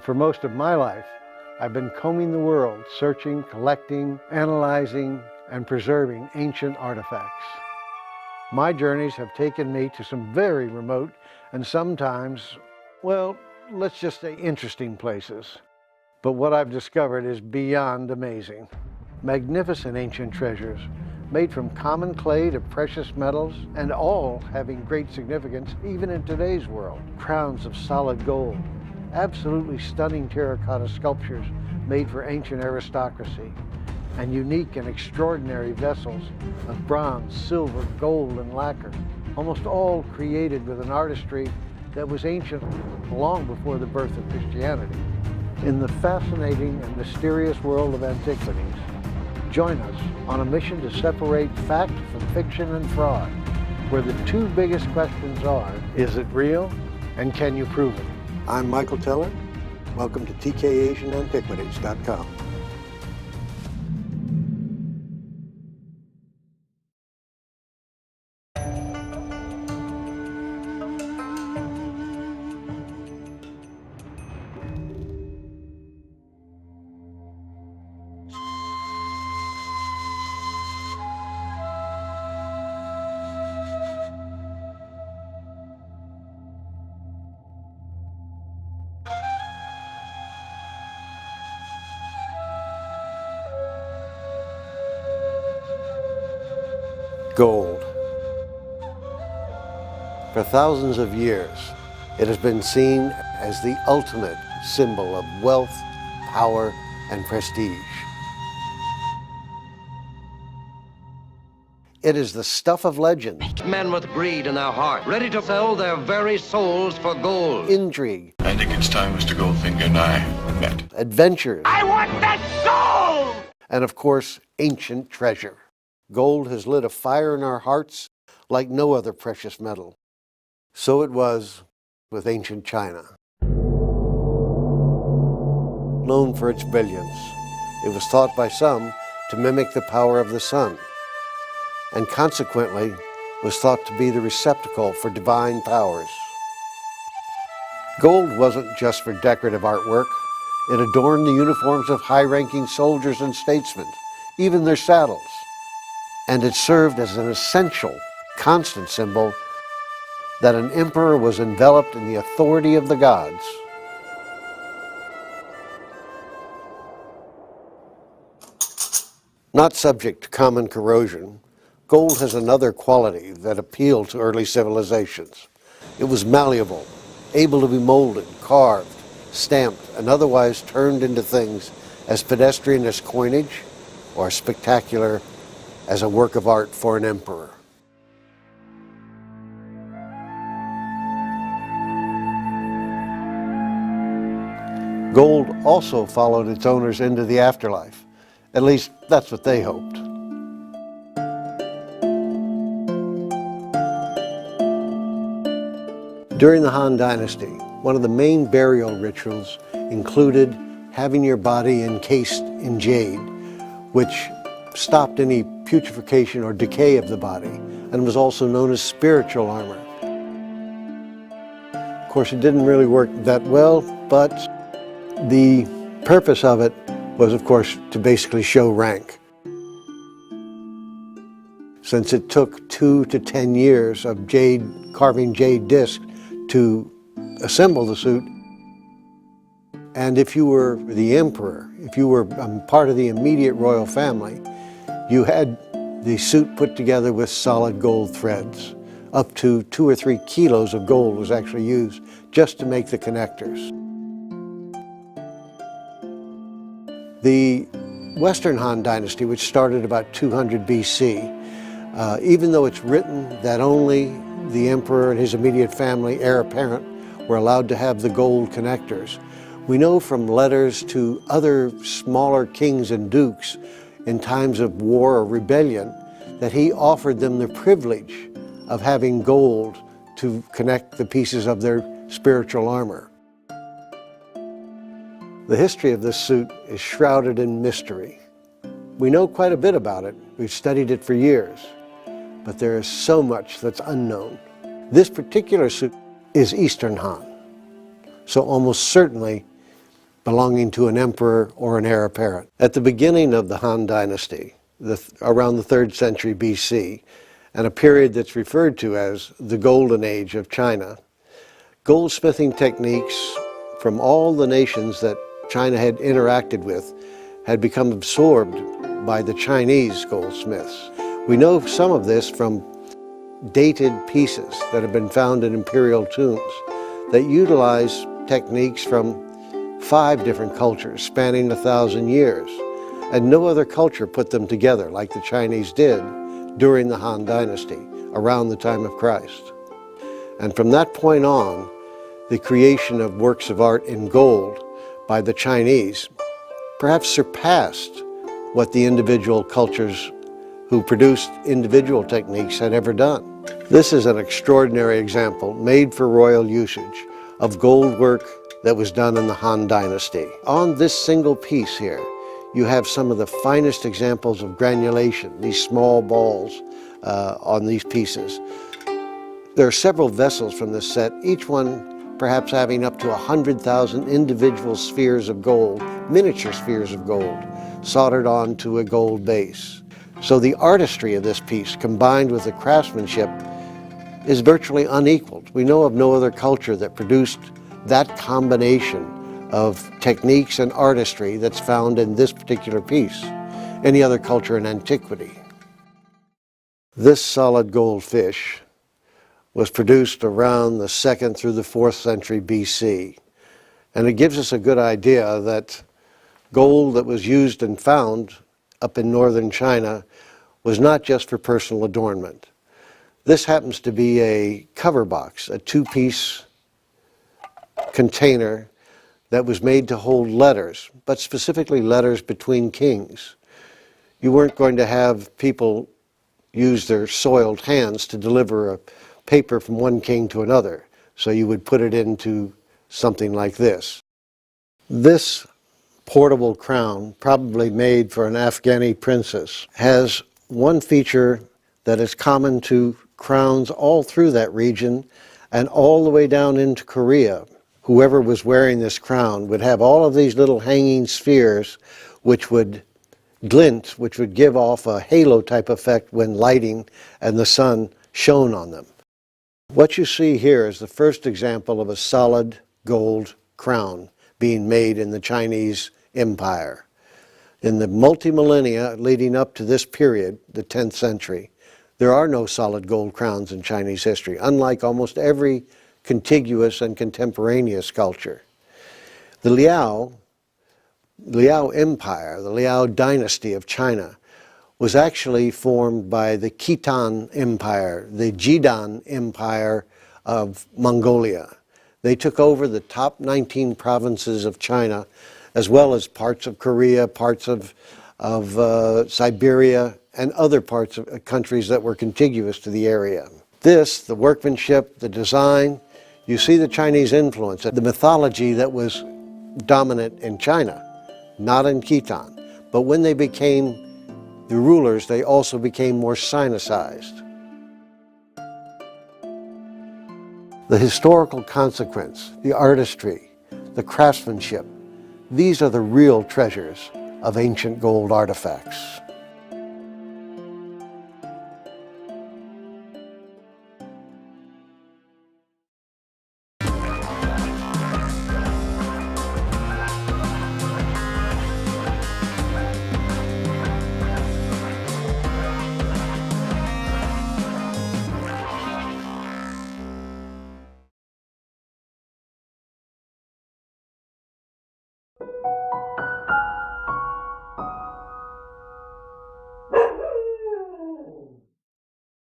For most of my life, I've been combing the world, searching, collecting, analyzing, and preserving ancient artifacts. My journeys have taken me to some very remote and sometimes, well, let's just say interesting places. But what I've discovered is beyond amazing. Magnificent ancient treasures, made from common clay to precious metals, and all having great significance even in today's world. Crowns of solid gold, absolutely stunning terracotta sculptures made for ancient aristocracy, and unique and extraordinary vessels of bronze, silver, gold, and lacquer, almost all created with an artistry that was ancient long before the birth of Christianity. In the fascinating and mysterious world of antiquities, join us on a mission to separate fact from fiction and fraud, where the two biggest questions are, is it real, and can you prove it? I'm Michael Teller. Welcome to TKAsianAntiquities.com. Gold. For thousands of years, it has been seen as the ultimate symbol of wealth, power, and prestige. It is the stuff of legend. Men with greed in their heart, ready to sell their very souls for gold. Intrigue. I think it's time Mr. Goldfinger and I met. Adventures. I want that gold! And of course, ancient treasure. Gold has lit a fire in our hearts like no other precious metal. So it was with ancient China. Known for its brilliance, it was thought by some to mimic the power of the sun, and consequently was thought to be the receptacle for divine powers. Gold wasn't just for decorative artwork. It adorned the uniforms of high-ranking soldiers and statesmen, even their saddles. And it served as an essential, constant symbol that an emperor was enveloped in the authority of the gods. Not subject to common corrosion, gold has another quality that appealed to early civilizations. It was malleable, able to be molded, carved, stamped, and otherwise turned into things as pedestrian as coinage or spectacular as a work of art for an emperor. Gold also followed its owners into the afterlife. At least, that's what they hoped. During the Han Dynasty, one of the main burial rituals included having your body encased in jade, which stopped any putrefaction or decay of the body, and was also known as spiritual armor. Of course, it didn't really work that well, but the purpose of it was, of course, to basically show rank. Since it took 2 to 10 years of carving jade disc to assemble the suit, and if you were the emperor, if you were part of the immediate royal family, you had the suit put together with solid gold threads. Up to 2 or 3 kilos of gold was actually used just to make the connectors. The Western Han Dynasty, which started about 200 BC, even though it's written that only the emperor and his immediate family, heir apparent, were allowed to have the gold connectors, we know from letters to other smaller kings and dukes in times of war or rebellion that he offered them the privilege of having gold to connect the pieces of their spiritual armor. The history of this suit is shrouded in mystery. We know quite a bit about it. We've studied it for years, but there is so much that's unknown. This particular suit is Eastern Han, so almost certainly belonging to an emperor or an heir apparent. At the beginning of the Han Dynasty, around the 3rd century BC, and a period that's referred to as the Golden Age of China, goldsmithing techniques from all the nations that China had interacted with had become absorbed by the Chinese goldsmiths. We know some of this from dated pieces that have been found in imperial tombs that utilize techniques from 5 different cultures spanning 1,000 years. And no other culture put them together like the Chinese did during the Han Dynasty, around the time of Christ. And from that point on, the creation of works of art in gold by the Chinese perhaps surpassed what the individual cultures who produced individual techniques had ever done. This is an extraordinary example, made for royal usage, of gold work that was done in the Han Dynasty. On this single piece here, you have some of the finest examples of granulation, these small balls on these pieces. There are several vessels from this set, each one perhaps having up to 100,000 individual spheres of gold, miniature spheres of gold, soldered onto a gold base. So the artistry of this piece, combined with the craftsmanship, is virtually unequaled. We know of no other culture that produced that combination of techniques and artistry that's found in this particular piece, any other culture in antiquity. This solid gold fish was produced around the 2nd through the 4th century BC. And it gives us a good idea that gold that was used and found up in northern China was not just for personal adornment. This happens to be a cover box, a 2-piece container that was made to hold letters, but specifically letters between kings. You weren't going to have people use their soiled hands to deliver a paper from one king to another, so you would put it into something like this. This portable crown, probably made for an Afghani princess, has one feature that is common to crowns all through that region and all the way down into Korea. Whoever was wearing this crown would have all of these little hanging spheres which would glint, which would give off a halo type effect when lighting and the sun shone on them. What you see here is the first example of a solid gold crown being made in the Chinese Empire. In the multi-millennia leading up to this period, the 10th century, there are no solid gold crowns in Chinese history, unlike almost every contiguous and contemporaneous culture. The Liao Empire, the Liao dynasty of China, was actually formed by the Khitan Empire, the Jidan Empire of Mongolia. They took over the top 19 provinces of China, as well as parts of Korea, parts of Siberia, and other parts of countries that were contiguous to the area. This, the workmanship, the design, you see the Chinese influence, the mythology that was dominant in China, not in Khitan. But when they became the rulers, they also became more Sinicized. The historical consequence, the artistry, the craftsmanship, these are the real treasures of ancient gold artifacts.